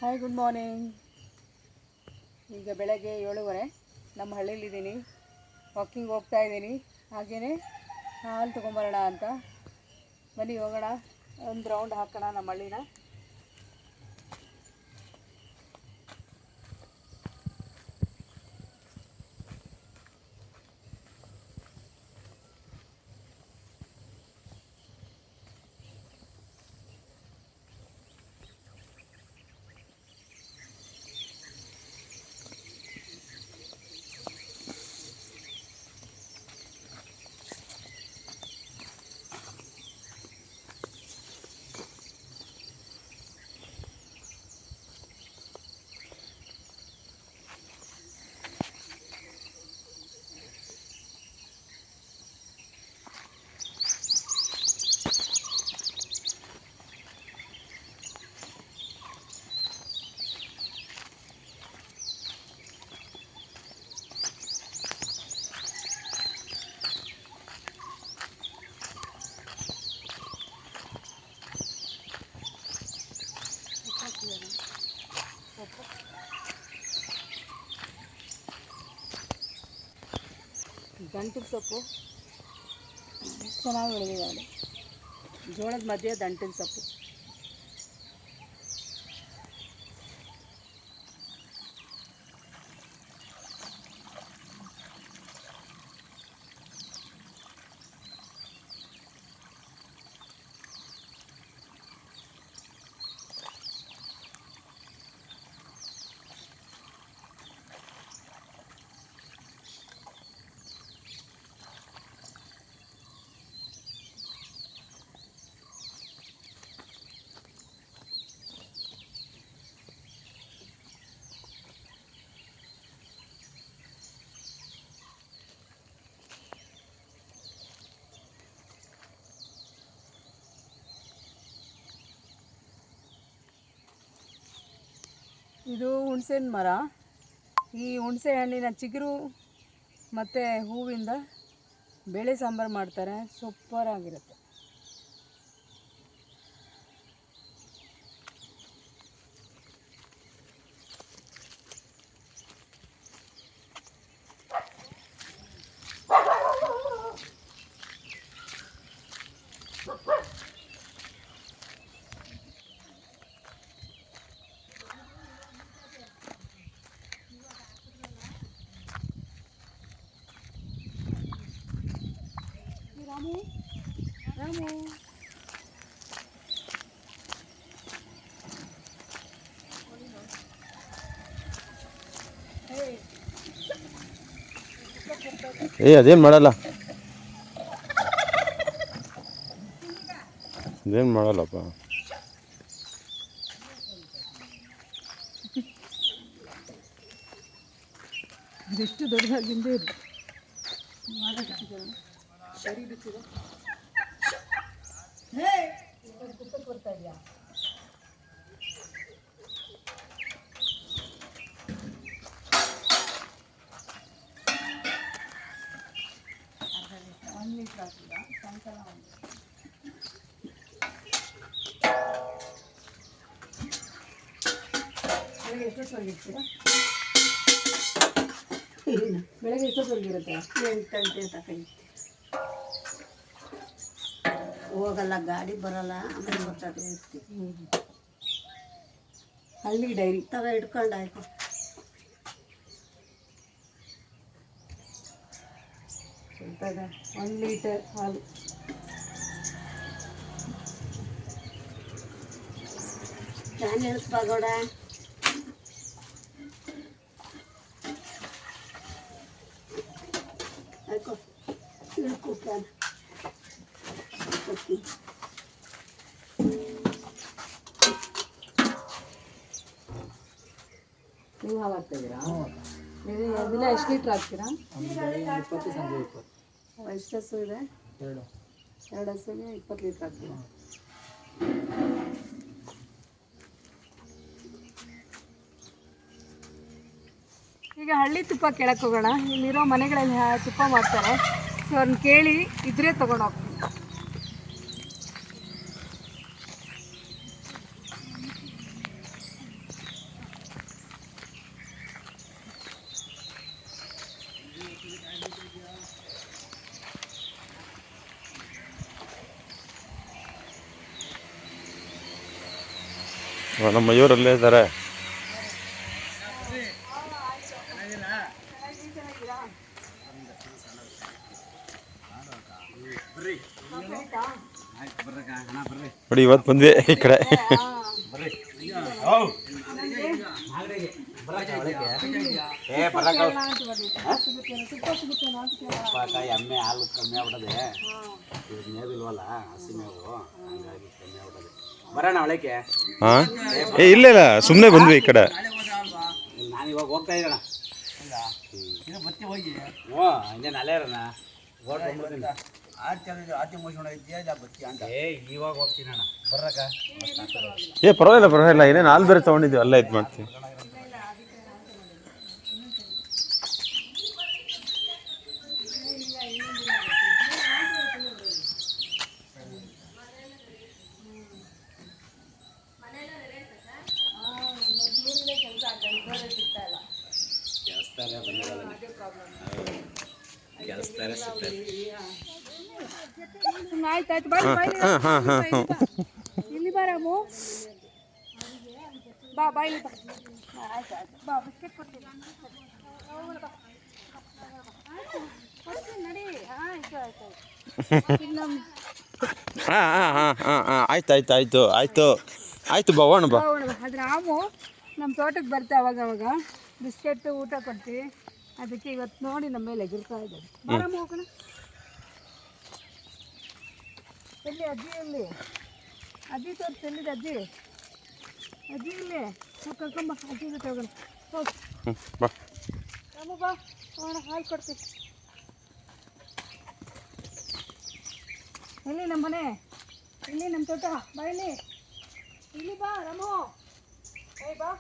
Hi, good morning. ಈಗ ಬೆಳಗ್ಗೆ 7:30 ನಮ್ಮ ಹಳ್ಳಿಲಿದ್ದೀನಿ. ವಾಕಿಂಗ್ ಹೋಗ್ತಾ ಇದ್ದೀನಿ. ಹಾಗೆಯೇ ಹಾಲು ತೊಗೊಂಬರೋಣ ಅಂತ. ಬನ್ನಿ ಹೋಗೋಣ, ಒಂದು ರೌಂಡ್ ಹಾಕೋಣ ನಮ್ಮ ಹಳ್ಳಿನ. ದಂಟಿನ ಸೊಪ್ಪು ಎಷ್ಟು ಚೆನ್ನಾಗಿ ಬೆಳೆದಿದೆ. ಜೋಳದ ಮಧ್ಯೆ ದಂಟಿನ ಸೊಪ್ಪು. ಇದು ಹುಣಸೆಹಣ್ಣು ಮರ. ಈ ಹುಣಸೆ ಹಣ್ಣಿನ ಚಿಗುರು ಮತ್ತು ಹೂವಿಂದ ಬೇಳೆ ಸಾಂಬಾರು ಮಾಡ್ತಾರೆ. ಸೂಪರಾಗಿರುತ್ತೆ. ರಾಮು ರಾಮು ಅದೇನು ಮಾಡಲ್ಲ, ಅದೇನು ಮಾಡಲ್ಲಪ್ಪ. ಅದೆಷ್ಟು ದೊಡ್ಡದಾಗಿಂದೇ ಇದು ಸರಿ ಬಿಚ್ಚಿದೆ. ಕುತ್ತಕ್ಕೆ ಬರ್ತಾ ಇದೆಯಾ? ಒಂದು ಲೀಟ್ರ್ ಹಾಕಿದ ಸಾಯಂಕಾಲ ಒಂದು. ಬೆಳಗ್ಗೆ ಎಷ್ಟೊತ್ತವರೆಗೆ ಇರ್ತೀರಾ? ಬೆಳಗ್ಗೆ ಎಷ್ಟೊತ್ತವರೆಗೆ ಇರುತ್ತೆ? 8 ಗಂಟೆ ತಗೊಂಡು ಹೋಗಲ್ಲ, ಗಾಡಿ ಬರಲ್ಲ, ಆಮೇಲೆ ಗೊತ್ತಾದ್ರೆ ಇರ್ತೀವಿ. ಹಳ್ಳಿ ಡೈರಿ ತಗ ಹಿಡ್ಕೊಂಡಾಯ್ತು. ಸ್ವಲ್ಪ 1 ಲೀಟರ್ ಹಾಲು. ಫ್ಯಾನ್ ಇಳಿಸ್ಬಾಗೋಡ. ಆಯ್ಕೋ ಇಳ್ಕು ಫ್ಯಾನ್. ಓಕೆ, ನೀವು ಹಾಲು ಹಾಕ್ತಾಯಿದ್ದೀರಾ? ನೀವು ದಿನ ಎಷ್ಟು ಲೀಟ್ರ್ ಹಾಕ್ತೀರಾ? 20 ಸಂಜೆ 20. ಎಷ್ಟು ಹಸು ಇದೆ? 2 ಹಸುಗೆ 20 ಲೀಟ್ರ್ ಹಾಕ್ತೀರಾ? ಈಗ ಹಳ್ಳಿ ತುಪ್ಪ ಕೇಳಕ್ಕೆ ಹೋಗೋಣ. ಇಲ್ಲಿರೋ ಮನೆಗಳಲ್ಲಿ ತುಪ್ಪ ಮಾಡ್ತಾರೆ. ಸೊ ಅವ್ರನ್ನ ಕೇಳಿ ಇದ್ರೆ ತೊಗೊಂಡು ಹೋಗ್ತೀವಿ. ನಮ್ಮ ಇವರಲ್ಲೇ ಇದ್ದಾರೆ. ನೋಡಿ ಇವತ್ತು ಬಂದ್ವಿ ಈ ಕಡೆ. ಎಮ್ಮೆ ಹಾಲು ಕಮ್ಮಿ ಆಗ್ಬಿಟ್ಟದೆ, ಮೇವಿಲ್ವಲ್ಲ ಹಸಿ ಮೇವು, ಹಂಗಾಗಿ ಕಮ್ಮಿ ಆಗ್ಬಿಟ್ಟದೆ. ಬರೋಣ ಒಳಕ್ಕೆ. ಹಾಂ ಏ ಇಲ್ಲ ಇಲ್ಲ ಸುಮ್ಮನೆ ಬಂದ್ವಿ ಈ ಕಡೆ. ನಾನು ಇವಾಗ ಹೋಗ್ತಾ ಇರೋಣ. ಬತ್ತಿ ಹೋಗಿ ಹ್ಞೂ ಇನ್ನೇನು ಅಲ್ಲೇ ಇರೋಣ. ಆರ್ತಿ ಮುಗಿಸ್ಕೊಂಡು ಇದೆಯಾ ಬತ್ತಿ ಅಂತ. ಇವಾಗ ಹೋಗ್ತೀನಿ ಅಣ್ಣ, ಬರ್ರಕ್ಕ. ಪರವಾಗಿಲ್ಲ ಏನೇನು ಹಾಲು ಬೇರೆ ತೊಗೊಂಡಿದ್ದೀವಿ, ಅಲ್ಲ ಇದು ಮಾಡ್ತೀವಿ. ಆಯ್ತಾಯ್ತು ಬಾಯ್ ಇಲ್ಲಿ ಬಾ ರಾಮು, ಬಾ ಬಾಯ್ಲಿ ಬಾ. ಆಯ್ತಾಯ್ತು ಬಾ, ಬಿಸ್ಕೆಟ್ ಕೊಡ್ತೀನಿ ನಡಿ. ಆಯ್ತು ಆಯ್ತು ಬವಣ ಬಾ. ಅದು ರಾಮು ನಮ್ಮ ತೋಟಕ್ಕೆ ಬರ್ತಾ ಅವಾಗ ಬಿಸ್ಕೆಟ್ ಊಟ ಕೊಡ್ತೀವಿ, ಅದಕ್ಕೆ ಇವತ್ತು ನೋಡಿ ನಮ್ಮ ಮೇಲೆ ಎಗಿರ್ತಾ ಇದ್ದಾರೆ. ರಾಮು ಹೋಗೋಣ. ಎಲ್ಲಿ ಅಜ್ಜಿ, ಎಲ್ಲಿ ಅಜ್ಜಿ ತೋರಿಸಿ, ಎಲ್ಲಿದೆ ಅಜ್ಜಿ? ಅಜ್ಜಿ ಇಲ್ಲಿ ಕರ್ಕೊಂಬ, ಅಜ್ಜಿ ಜೊತೆ ಹೋಗೋಣ. ಹೋಗಿ ಬಾ ರಾಮು ಬಾ, ಹೋಗೋಣ, ಹಾಲು ಕೊಡ್ತೀವಿ. ಎಲ್ಲಿ ನಮ್ಮ ಮನೆ, ಇಲ್ಲಿ ನಮ್ಮ ತೋಟ, ಬಾ ಇಲ್ಲಿ ಬಾ ರಾಮು, ಏಯ್ ಬಾ.